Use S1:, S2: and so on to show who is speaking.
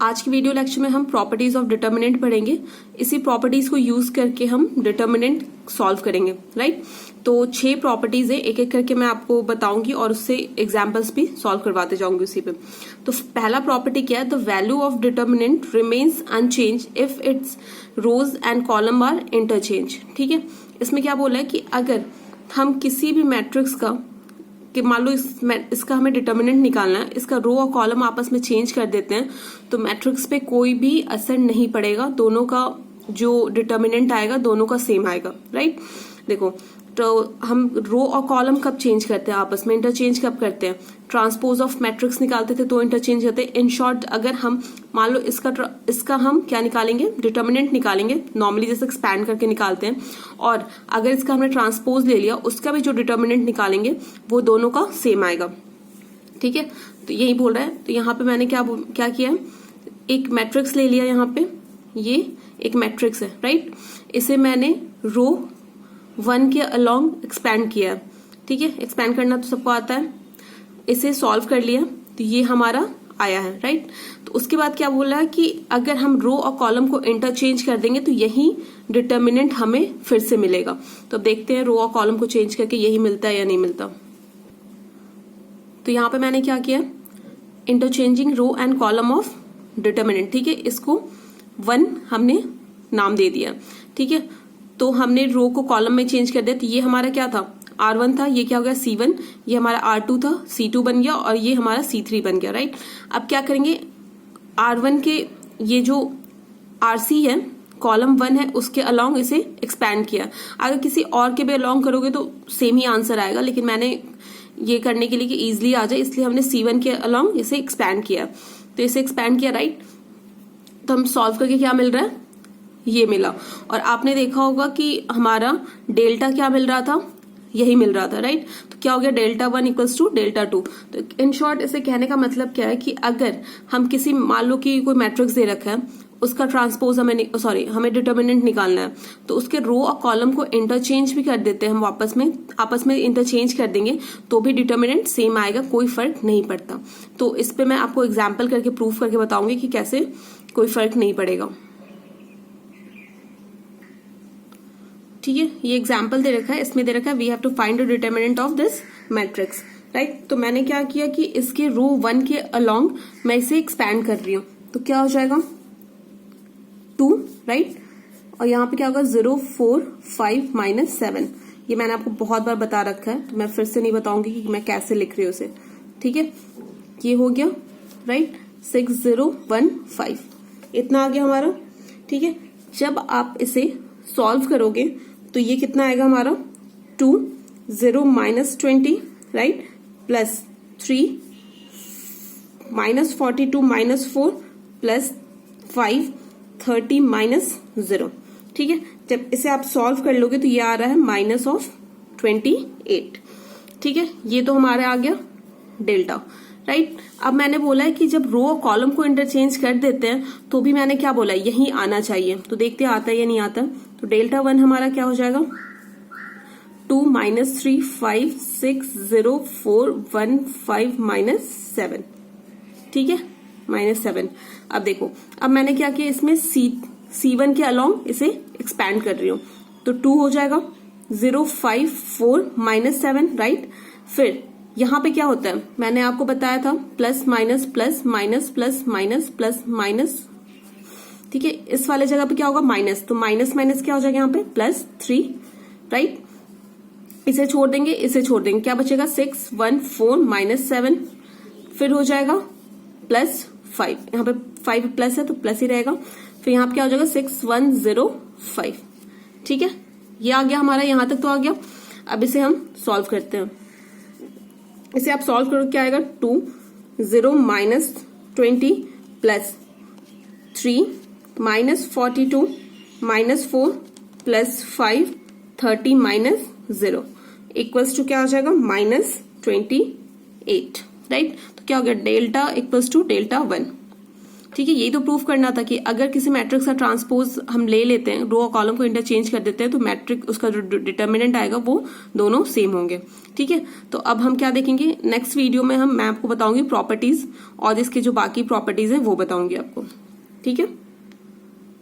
S1: आज की video lecture में हम प्रॉपर्टीज ऑफ डिटर्मिनेंट पढ़ेंगे। इसी प्रॉपर्टीज को यूज करके हम डिटर्मिनेंट सॉल्व करेंगे, राइट। तो 6 प्रॉपर्टीज है, एक एक करके मैं आपको बताऊंगी और उससे एग्जांपल्स भी सॉल्व करवाते जाऊंगी उसी पे। तो पहला प्रॉपर्टी क्या है, the value of determinant remains unchanged if its rows and column are interchange. ठीक है, इसमें क्या बोला है कि अगर हम किसी भी मैट्रिक्स का कि मान लो इसका हमें डिटर्मिनेंट निकालना है, इसका रो और कॉलम आपस में चेंज कर देते हैं तो मैट्रिक्स पे कोई भी असर नहीं पड़ेगा, दोनों का जो डिटर्मिनेंट आएगा दोनों का सेम आएगा, राइट। देखो, तो हम रो और कॉलम कब चेंज करते हैं आपस में, इंटरचेंज कब करते हैं, ट्रांसपोज ऑफ मैट्रिक्स निकालते थे तो इंटरचेंज करते हैं। इन शॉर्ट, अगर हम मान लो इसका हम क्या निकालेंगे, डिटर्मिनेंट निकालेंगे, नॉर्मली जैसे एक्सपैंड करके निकालते हैं, और अगर इसका हमने ट्रांसपोज ले लिया उसका भी जो डिटर्मिनेंट निकालेंगे वो दोनों का सेम आएगा। ठीक है, तो यही बोल रहा है। तो यहाँ पे मैंने क्या किया है, एक मैट्रिक्स ले लिया, यहाँ पे ये एक मैट्रिक्स है, राइट। इसे मैंने रो 1 के अलोंग एक्सपैंड किया। ठीक है, एक्सपैंड करना तो सबको आता है। इसे सॉल्व कर लिया तो ये हमारा आया है, राइट। तो उसके बाद क्या बोला है कि अगर हम रो और कॉलम को इंटरचेंज कर देंगे तो यही डिटर्मिनेंट हमें फिर से मिलेगा। तो देखते हैं रो और कॉलम को चेंज करके यही मिलता है या नहीं मिलता। तो यहां पे मैंने क्या किया, interchanging row and column of determinant. ठीक है, इसको 1 हमने नाम दे दिया। ठीक है, तो हमने रो को कॉलम में चेंज कर दिया। तो ये हमारा क्या था, R1 था, ये क्या हो गया C1, ये हमारा R2 था, C2 बन गया, और ये हमारा C3 बन गया, राइट। अब क्या करेंगे, R1 के ये जो RC है, कॉलम 1 है, उसके अलोंग इसे एक्सपैंड किया। अगर किसी और के भी अलोंग करोगे तो सेम ही आंसर आएगा, लेकिन मैंने ये करने के लिए कि इजिली आ जाए इसलिए हमने C1 के अलोंग इसे एक्सपैंड किया। तो इसे एक्सपैंड किया, राइट। तो हम सॉल्व करके क्या मिल रहा है, ये मिला। और आपने देखा होगा कि हमारा डेल्टा क्या मिल रहा था, यही मिल रहा था, राइट। तो क्या हो गया, डेल्टा 1 इक्वल्स टू डेल्टा 2। तो इन शॉर्ट इसे कहने का मतलब क्या है कि अगर हम किसी, मान लो कि कोई मैट्रिक्स दे रखा है, उसका ट्रांसपोज हमें डिटर्मिनेंट निकालना है, तो उसके रो और कॉलम को इंटरचेंज भी कर देते हैं हम, आपस में इंटरचेंज कर देंगे तो भी डिटर्मिनेंट सेम आएगा, कोई फर्क नहीं पड़ता। तो इस पे मैं आपको एग्जाम्पल करके प्रूफ करके बताऊंगी कि कैसे कोई फर्क नहीं पड़ेगा। ठीक है, ये एग्जाम्पल दे रखा है, इसमें दे रखा है we have to find the determinant of this matrix, right. तो मैंने क्या किया कि इसके रो 1 के अलोंग मैं इसे एक्सपैंड कर रही हूं, तो क्या हो जाएगा 2, राइट। और यहाँ पे क्या होगा 0, 4, 5 माइनस 7। ये मैंने आपको बहुत बार बता रखा है तो मैं फिर से नहीं बताऊंगी कि मैं कैसे लिख रही हूँ उसे। ठीक है, ये हो गया, राइट। 6, 0, 1, 5 इतना आ गया हमारा। ठीक है, जब आप इसे सॉल्व करोगे तो ये कितना आएगा हमारा, 2, 0 minus 20, right, plus 3 minus 42 minus 4 plus 5 30 minus 0। ठीक है, जब इसे आप सॉल्व कर लोगे तो ये आ रहा है माइनस ऑफ 28। ठीक है, ये तो हमारा आ गया डेल्टा, राइट। अब मैंने बोला है कि जब रो और कॉलम को इंटरचेंज कर देते हैं तो भी मैंने क्या बोला, यही आना चाहिए। तो देखते हैं आता है या नहीं आता। तो डेल्टा 1 हमारा क्या हो जाएगा, 2 माइनस 3 5 6 0 4 1 5 माइनस 7। ठीक है, माइनस 7। अब देखो, अब मैंने क्या किया, इसमें C1 के अलोंग इसे एक्सपैंड कर रही हूं, तो 2 हो जाएगा, 0 5 4 माइनस 7, राइट। फिर यहां पे क्या होता है, मैंने आपको बताया था plus minus plus minus plus minus plus minus. ठीक है, इस वाले जगह पे क्या होगा, माइनस, तो माइनस माइनस क्या हो जाएगा यहाँ पे प्लस 3, राइट। इसे छोड़ देंगे, इसे छोड़ देंगे, क्या बचेगा 6 1 4 माइनस 7। फिर हो जाएगा प्लस 5, यहाँ पे 5 प्लस है तो प्लस ही रहेगा। फिर यहाँ पे क्या हो जाएगा 6 1 0 5। ठीक है, ये आ गया हमारा, यहां तक तो आ गया। अब इसे हम सॉल्व करते हैं। इसे आप सॉल्व करो, क्या आएगा, 2 0 minus 20 plus 3 minus 42 minus 4 plus 5 30 minus 0 equals to क्या हो जाएगा, माइनस 28, राइट। तो क्या हो गया, डेल्टा इक्वल्स टू डेल्टा 1। ठीक है, यही तो प्रूफ करना था कि अगर किसी मैट्रिक्स का ट्रांसपोज हम ले लेते हैं, रो और कॉलम को इंटरचेंज कर देते हैं, तो मैट्रिक उसका जो डिटर्मिनेंट आएगा वो दोनों सेम होंगे। ठीक है, तो अब हम क्या देखेंगे नेक्स्ट वीडियो में, मैं आपको बताऊंगी प्रॉपर्टीज और इसके जो बाकी प्रॉपर्टीज है वो बताऊंगी आपको। ठीक है।